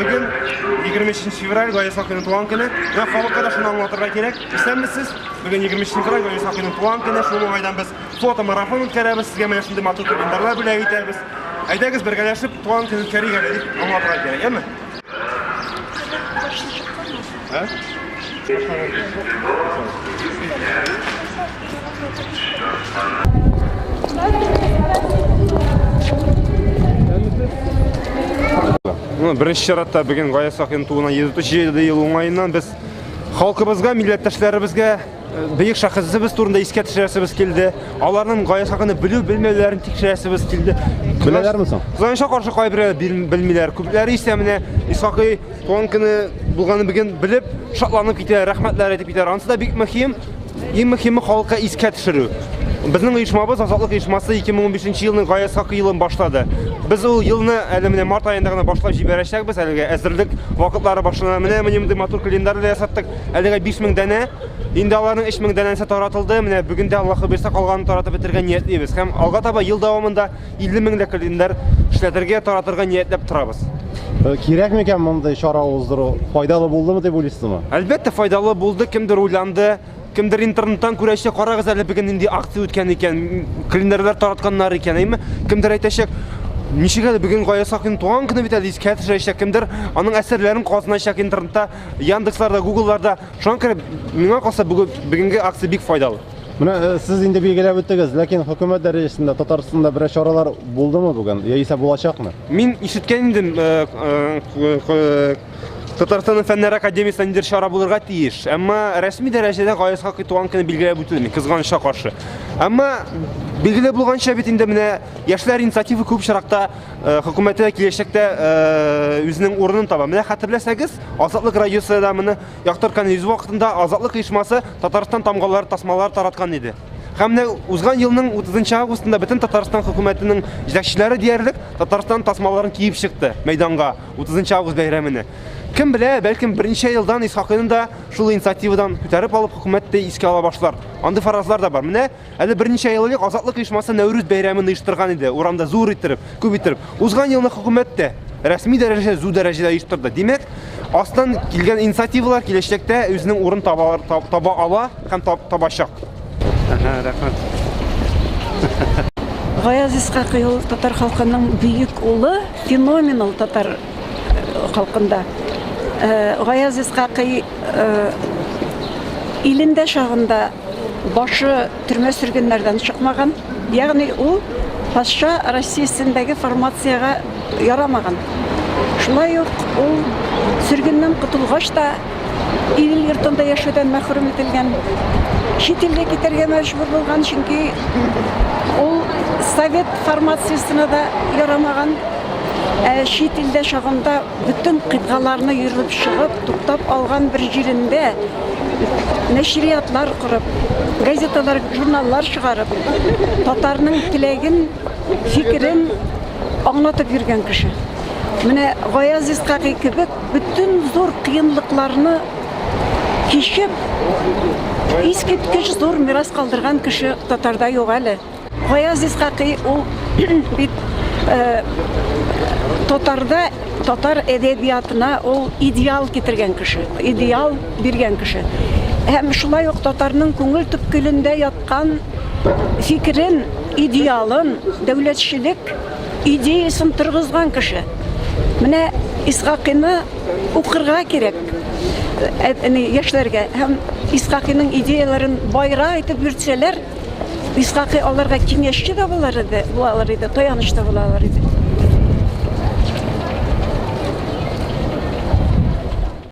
Bugün 23 fevral Gayes Akı'nın tuğan günü ve halka da şunu anlatırga gerek. İstenmişsiz, bugün 23 fevral Gayes Akı'nın tuğan günü. Şunu aydan biz foto marafon ötkərəbiz, sizge mene şimdi matut kalendarlar bile eğitəbiz. Aydagız birgələşip tuğan günü ötkəri gələdik, anlatırga gerek, mi? Ha? Birinci şaratda bugün Gayes Akı'nın tuğuna 737 yıl oңайынан biz halkımızga, millettaşlarımızga büyük şahısыбыз турында искә төшерәсебез килде. Аларның Gayes Akı'ны білу, білмәүләрен тикшерәсебез килде. Беләләр мисың? Кызганычка каршы кайбер белмиләр. Күпләре исә менә Исхакый туган көне булганын бүген белеп, шатланып китә, рәхмәтләр әйтеп китә. Анысы да бик мөһим. Иң мөһиме халыкка искә төшерү. Безнең оешмабыз, Азатлык оешмасы 2015 елның Gayes Akı елын башлады. Biz ул елны әле менә март аенда гына башлап җибәрәчәкбез. Әлегә әзерлек вакытлары башлана. Менә минем матур календарьлар ясаттык. Әлегә 5000 дәнә. Инде аларның 3000 дәнәсе таратылды. Менә бүген дә Аллаһы бирсә калганын таратып бетергә ниятлибез. Һәм алга таба ел дәвамында 50 меңлек календарь эшләтергә, таратырга ниятләп торабыз. Кирәк микән мондай чара уздыру? Файдалы булдымы дип уйлыйсызмы? Әлбәттә файдалы булды. Кемдер уйланды. Кемдер интернеттан күрәчәк, карагыз әле бүген инде акция үткән икән, календарьлар таратканнар икән, әйме? Кемдер әйтәчәк, ничек әле бүген Gayes Akы'ның туган көне бит әле искә төшерәчәк, кемдер аның әсәрләрен казыначак интернетта, Яндексларда, Гуглларда. Шуңа күрә миңа калса бүгенге акция бик файдалы. Менә сез инде билгеләп үттегез, ләкин хөкүмәт дәрәҗәсендә Татарстанда бер чаралар булдымы бүген, яисә булачакмы? Мин ишеткән идем, Татарстан Фәннәр Академиясында ниндидер чара булырга тиеш. Әмма рәсми дәрәҗәдә Gayes Akı туган көне билгеләп үтелми, кызганычка каршы. Әмма билгеле булганча бит инде менә яшьләр инициативы күп чиракта хөкүмәттә киләчәктә үзенең урынын таба. Менә хәтерләсәгез, Азатлык радиосында моны яктырткан үз вакытында Азатлык оешмасы Татарстан тамгалары, тасмалар тараткан иде. Һәм менә узган елның 30 августында бөтен Татарстан хөкүмәтенең җитәкчеләре диярлек Татарстан тасмаларын киеп чыкты мәйданга 30 август бәйрәменә. Кем белә, бәлкем беренче елдан Исхакыйның да шул инициативадан күтәреп алып хөкүмәтте искә ала башлар. Андый фаразлар да бар. Менә әле беренче еллык Азатлык оешмасы Нәүрүз бәйрәмен оештырган иде, урамда зур иттереп, күп иттереп. Узган елны хөкүмәттә рәсми дәрәҗәдә зур дәрәҗәдә оештырды. Димәк, астан килгән инициативалар киләчәктә үзенең урын таба ала һәм табачак. Рәхмәт. Gayes Исхакый татар халкының бөек улы, феноменал татар халкында. Gayes Исхакый илендә шагында башы төрмә сөргеннәрдән чыкмаган, ягъни ул патша Россиясындагы формацияга ярамаган. Шулай ук ул сөргеннән кутылгач та ил йортында яшәүдән мәхрүм ителгән. Чит илгә китәргә мәҗбүр булган, чөнки ул совет формациясына да ярамаган. Чит илдә шагында бүтән кыйтгаларны йөреп чыгып, туктап алган бер җирендә нәшриятлар корып, газеталар, журналлар чыгарып, татарның теләген, фикерен аңлатып йөргән кеше. Менә Gayes Исхакый кебек бүтән зур кыенлыкларны кичеп, искиткеч зур мирас калдырган кеше татарда юк әле. Gayes Исхакый ул бит татар әдәбиятына ул идеал китергән кеше, идеал биргән кеше. Һәм шулай ук татарның күңел төпкелендә яткан фикерен, идеалын, дәүләтчелек идеясын торгызган кеше. Менә Исхакыйны укырга кирәк. Яшьләргә һәм Исхакыйның идеяларын байрак итеп йөртсәләр, Исхакый аларга киңәшче дә булар иде, таянычта булалар иде.